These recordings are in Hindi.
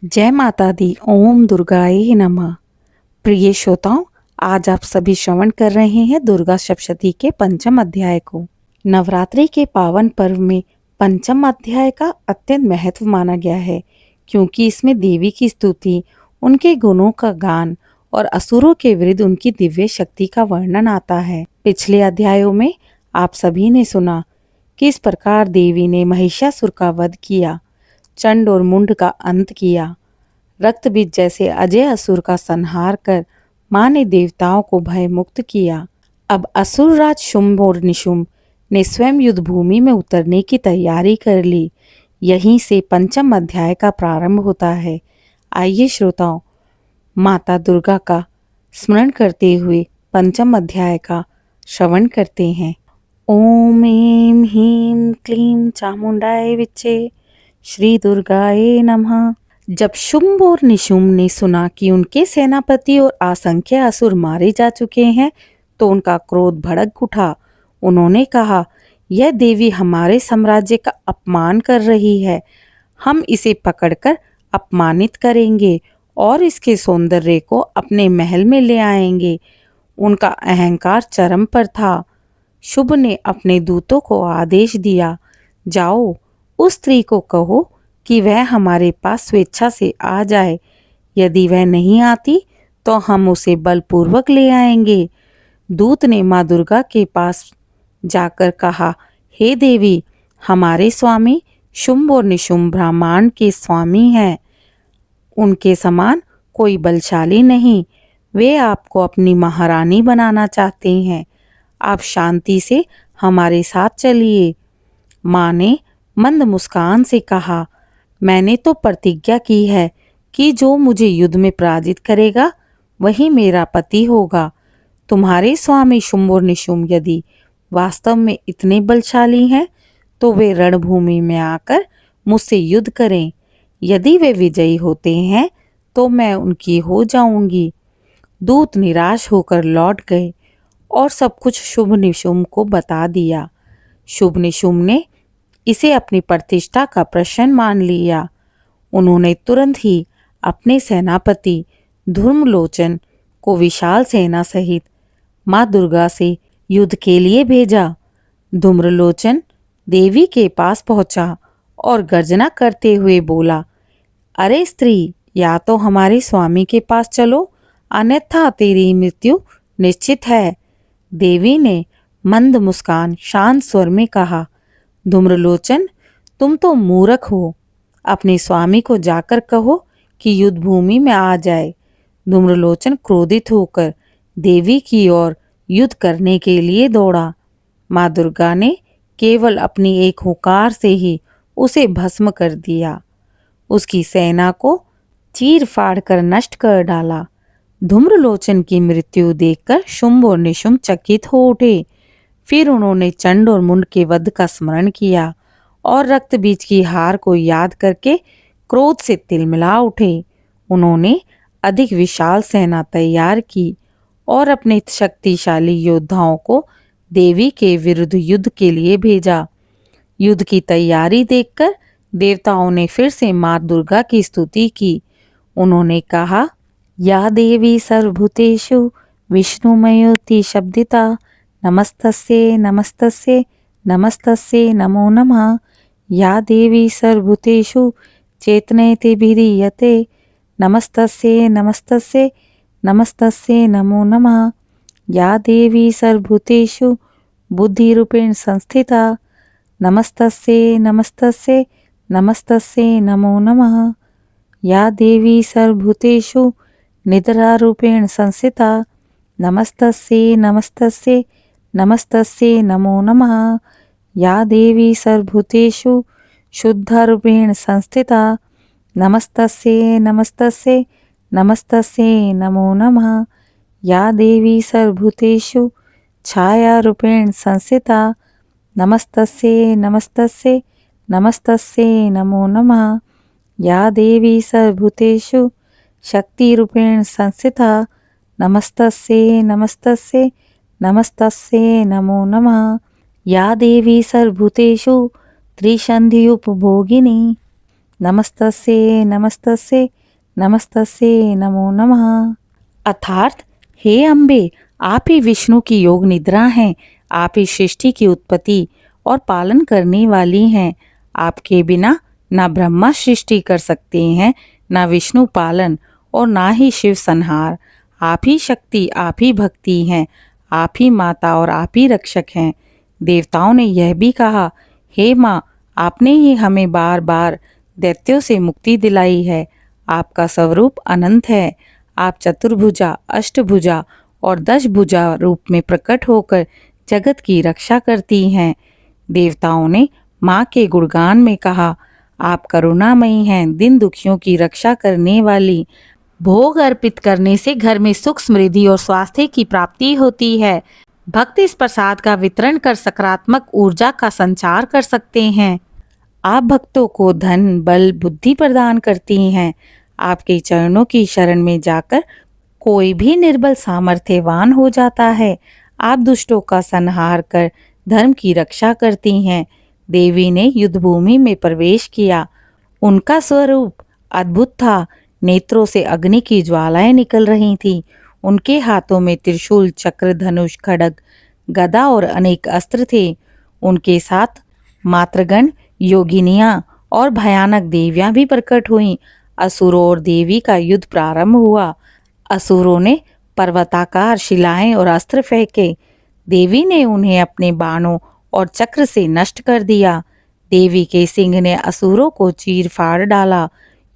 जय माता दी। ओम दुर्गाए नमः। प्रिय श्रोताओं, आज आप सभी श्रवण कर रहे हैं दुर्गा सप्तशती के पंचम अध्याय को। नवरात्रि के पावन पर्व में पंचम अध्याय का अत्यंत महत्व माना गया है, क्योंकि इसमें देवी की स्तुति, उनके गुणों का गान और असुरों के विरुद्ध उनकी दिव्य शक्ति का वर्णन आता है। पिछले अध्यायों में आप सभी ने सुना किस प्रकार देवी ने महिषासुर का वध किया, चंड और मुंड का अंत किया, रक्त बीज जैसे अजय असुर का संहार कर मां ने देवताओं को भय मुक्त किया। अब असुरराज शुंभ और निशुंभ ने स्वयं युद्ध भूमि में उतरने की तैयारी कर ली। यहीं से पंचम अध्याय का प्रारंभ होता है। आइए श्रोताओं, माता दुर्गा का स्मरण करते हुए पंचम अध्याय का श्रवण करते हैं। ओम ऐं ह्रीं क्लीं चामुंडाय विच्चे श्री दुर्गाए नमः। जब शुंभ और निशुंभ ने सुना कि उनके सेनापति और असंख्य असुर मारे जा चुके हैं, तो उनका क्रोध भड़क उठा। उन्होंने कहा, यह देवी हमारे साम्राज्य का अपमान कर रही है। हम इसे पकड़कर अपमानित करेंगे और इसके सौंदर्य को अपने महल में ले आएंगे। उनका अहंकार चरम पर था। शुभ ने अपने दूतों को आदेश दिया, जाओ उस स्त्री को कहो कि वह हमारे पास स्वेच्छा से आ जाए। यदि वह नहीं आती तो हम उसे बलपूर्वक ले आएंगे। दूत ने माँ दुर्गा के पास जाकर कहा, हे देवी, हमारे स्वामी शुंभ और निशुंभ ब्रह्मांड के स्वामी हैं। उनके समान कोई बलशाली नहीं। वे आपको अपनी महारानी बनाना चाहते हैं। आप शांति से हमारे साथ चलिए। माँ ने मंद मुस्कान से कहा, मैंने तो प्रतिज्ञा की है कि जो मुझे युद्ध में पराजित करेगा वही मेरा पति होगा। तुम्हारे स्वामी शुंभ और निशुंभ यदि वास्तव में इतने बलशाली हैं तो वे रणभूमि में आकर मुझसे युद्ध करें। यदि वे विजयी होते हैं तो मैं उनकी हो जाऊंगी। दूत निराश होकर लौट गए और सब कुछ शुभ निशुंभ को बता दिया। शुभ निशुंभ ने इसे अपनी प्रतिष्ठा का प्रश्न मान लिया। उन्होंने तुरंत ही अपने सेनापति धूम्रलोचन को विशाल सेना सहित माँ दुर्गा से युद्ध के लिए भेजा। धूम्रलोचन देवी के पास पहुंचा और गर्जना करते हुए बोला, अरे स्त्री, या तो हमारे स्वामी के पास चलो, अन्यथा तेरी मृत्यु निश्चित है। देवी ने मंद मुस्कान शांत स्वर में कहा, धूम्रलोचन, तुम तो मूर्ख हो। अपने स्वामी को जाकर कहो कि युद्ध भूमि में आ जाए। धूम्रलोचन क्रोधित होकर देवी की ओर युद्ध करने के लिए दौड़ा। माँ दुर्गा ने केवल अपनी एक हुंकार से ही उसे भस्म कर दिया। उसकी सेना को चीर फाड़ कर नष्ट कर डाला। धूम्रलोचन की मृत्यु देखकर शुंभ और निशुंभ चकित हो उठे। फिर उन्होंने चंड और मुंड के वध का स्मरण किया और रक्त बीज की हार को याद करके क्रोध से तिलमिला उठे। उन्होंने अधिक विशाल सेना तैयार की और अपने शक्तिशाली योद्धाओं को देवी के विरुद्ध युद्ध के लिए भेजा। युद्ध की तैयारी देखकर देवताओं ने फिर से माँ दुर्गा की स्तुति की। उन्होंने कहा, या देवी सर्वभूतेषु विष्णुमयोति शब्दिता, नमस्तस्ये नमस्तस्ये नमस्तस्ये नमो नमः। या देवी सर्वभूतेषु चेतनयति विधीयते, नमस्तस्ये नमस्तस्ये नमस्तस्ये नमो नमः। या देवी सर्वभूतेषु बुद्धिरूपेण संस्थिता, नमस्तस्ये नमस्तस्ये नमस्तस्ये नमो नमः। या देवी सर्वभूतेषु निद्रारूपेण संस्थिता, नमस्तस्ये नमस्तस्ये नमस्तस्ये नमो नमः। या देवी सर्वभूतेषु शुद्धरूपेण संस्थिता, नमस्तस्ये नमस्तस्ये नमस्तस्ये नमो नमः। या देवी सर्वभूतेषु छायारूपेण संस्थिता, नमस्तस्ये नमस्तस्ये नमस्तस्ये नमो नमः। या देवी सर्वभूतेषु शक्तिरूपेण संस्थिता, नमस्तस्ये नमस्तस्ये नमस्तस्ये नमो नमः। या देवी सर्वभूतेषु त्रिसन्धि उपभोगिनी, नमस्तस्ये नमस्तस्ये नमस्तस्ये नमो नमः। अर्थात हे अम्बे, आप ही विष्णु की योग निद्रा हैं, आप ही सृष्टि की उत्पत्ति और पालन करने वाली हैं। आपके बिना ना ब्रह्मा सृष्टि कर सकते हैं, ना विष्णु पालन और ना ही शिव संहार। आप ही शक्ति, आप ही भक्ति हैं, आप ही माता और आप ही रक्षक हैं। देवताओं ने यह भी कहा, हे माँ, आपने ही हमें बार बार दैत्यों से मुक्ति दिलाई है। आपका स्वरूप अनंत है। आप चतुर्भुजा, अष्टभुजा और 10 भुजा रूप में प्रकट होकर जगत की रक्षा करती हैं। देवताओं ने माँ के गुणगान में कहा, आप करुणामयी हैं, दिन दुखियों की रक्षा करने वाली। भोग अर्पित करने से घर में सुख, समृद्धि और स्वास्थ्य की प्राप्ति होती है। भक्त इस प्रसाद का वितरण कर सकारात्मक ऊर्जा का संचार कर सकते हैं। आप भक्तों को धन, बल, बुद्धि प्रदान करती हैं। आपके चरणों की शरण में जाकर कोई भी निर्बल सामर्थ्यवान हो जाता है। आप दुष्टों का संहार कर धर्म की रक्षा करती हैं। देवी ने युद्ध भूमि में प्रवेश किया। उनका स्वरूप अद्भुत था। नेत्रों से अग्नि की ज्वालाएं निकल रही थीं। उनके हाथों में त्रिशूल, चक्र, धनुष, खड्ग, गदा और अनेक अस्त्र थे। उनके साथ मातृगण, योगिनियां और भयानक देवियां भी प्रकट हुईं। असुरों और देवी का युद्ध प्रारंभ हुआ। असुरों ने पर्वताकार शिलाएं और अस्त्र फेंके। देवी ने उन्हें अपने बाणों और चक्र से नष्ट कर दिया। देवी के सिंह ने असुरों को चीर फाड़ डाला।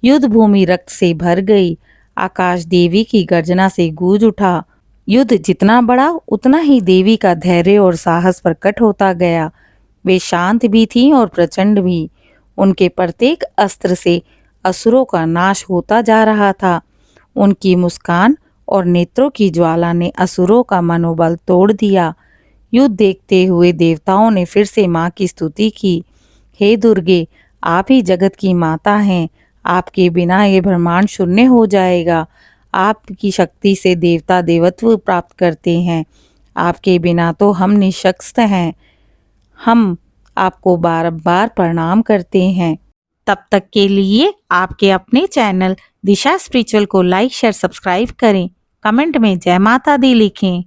युद्ध भूमि रक्त से भर गई। आकाश देवी की गर्जना से गूंज उठा। युद्ध जितना बढ़ा उतना ही देवी का धैर्य और साहस प्रकट होता गया। वे शांत भी थीं और प्रचंड भी। उनके प्रत्येक अस्त्र से असुरों का नाश होता जा रहा था। उनकी मुस्कान और नेत्रों की ज्वाला ने असुरों का मनोबल तोड़ दिया। युद्ध देखते हुए देवताओं ने फिर से माँ की स्तुति की। हे दुर्गे, आप ही जगत की माता हैं। आपके बिना ये ब्रह्मांड शून्य हो जाएगा। आपकी शक्ति से देवता देवत्व प्राप्त करते हैं। आपके बिना तो हम निशक्त हैं। हम आपको बार बार प्रणाम करते हैं। तब तक के लिए आपके अपने चैनल दिशा स्पिरिचुअल को लाइक, शेयर, सब्सक्राइब करें। कमेंट में जय माता दी लिखें।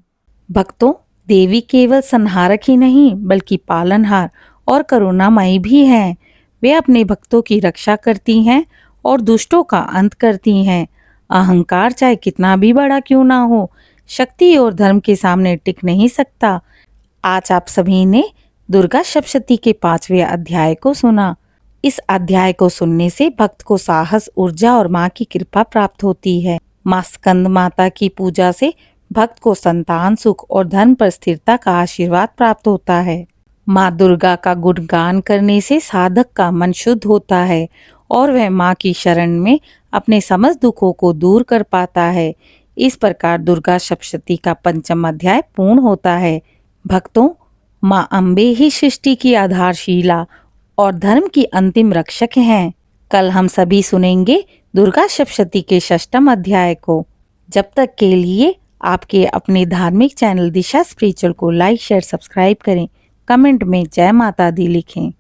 भक्तों, देवी केवल संहारक ही नहीं बल्कि पालनहार और करुणामयी भी हैं। वे अपने भक्तों की रक्षा करती हैं और दुष्टों का अंत करती हैं। अहंकार चाहे कितना भी बड़ा क्यों ना हो, शक्ति और धर्म के सामने टिक नहीं सकता। आज आप सभी ने दुर्गा सप्तशती के 5वें अध्याय को सुना। इस अध्याय को सुनने से भक्त को साहस, ऊर्जा और माँ की कृपा प्राप्त होती है। माँ स्कंद माता की पूजा से भक्त को संतान सुख और धर्म पर स्थिरता का आशीर्वाद प्राप्त होता है। माँ दुर्गा का गुणगान करने से साधक का मन शुद्ध होता है और वह माँ की शरण में अपने समस्त दुखों को दूर कर पाता है। इस प्रकार दुर्गा सप्तशती का 5वां अध्याय पूर्ण होता है। भक्तों, माँ अम्बे ही सृष्टि की आधारशिला और धर्म की अंतिम रक्षक हैं। कल हम सभी सुनेंगे दुर्गा सप्तशती के 6वें अध्याय को। जब तक के लिए आपके अपने धार्मिक चैनल दिशा स्पिरिचुअल को लाइक, शेयर, सब्सक्राइब करें। कमेंट में जय माता दी लिखें।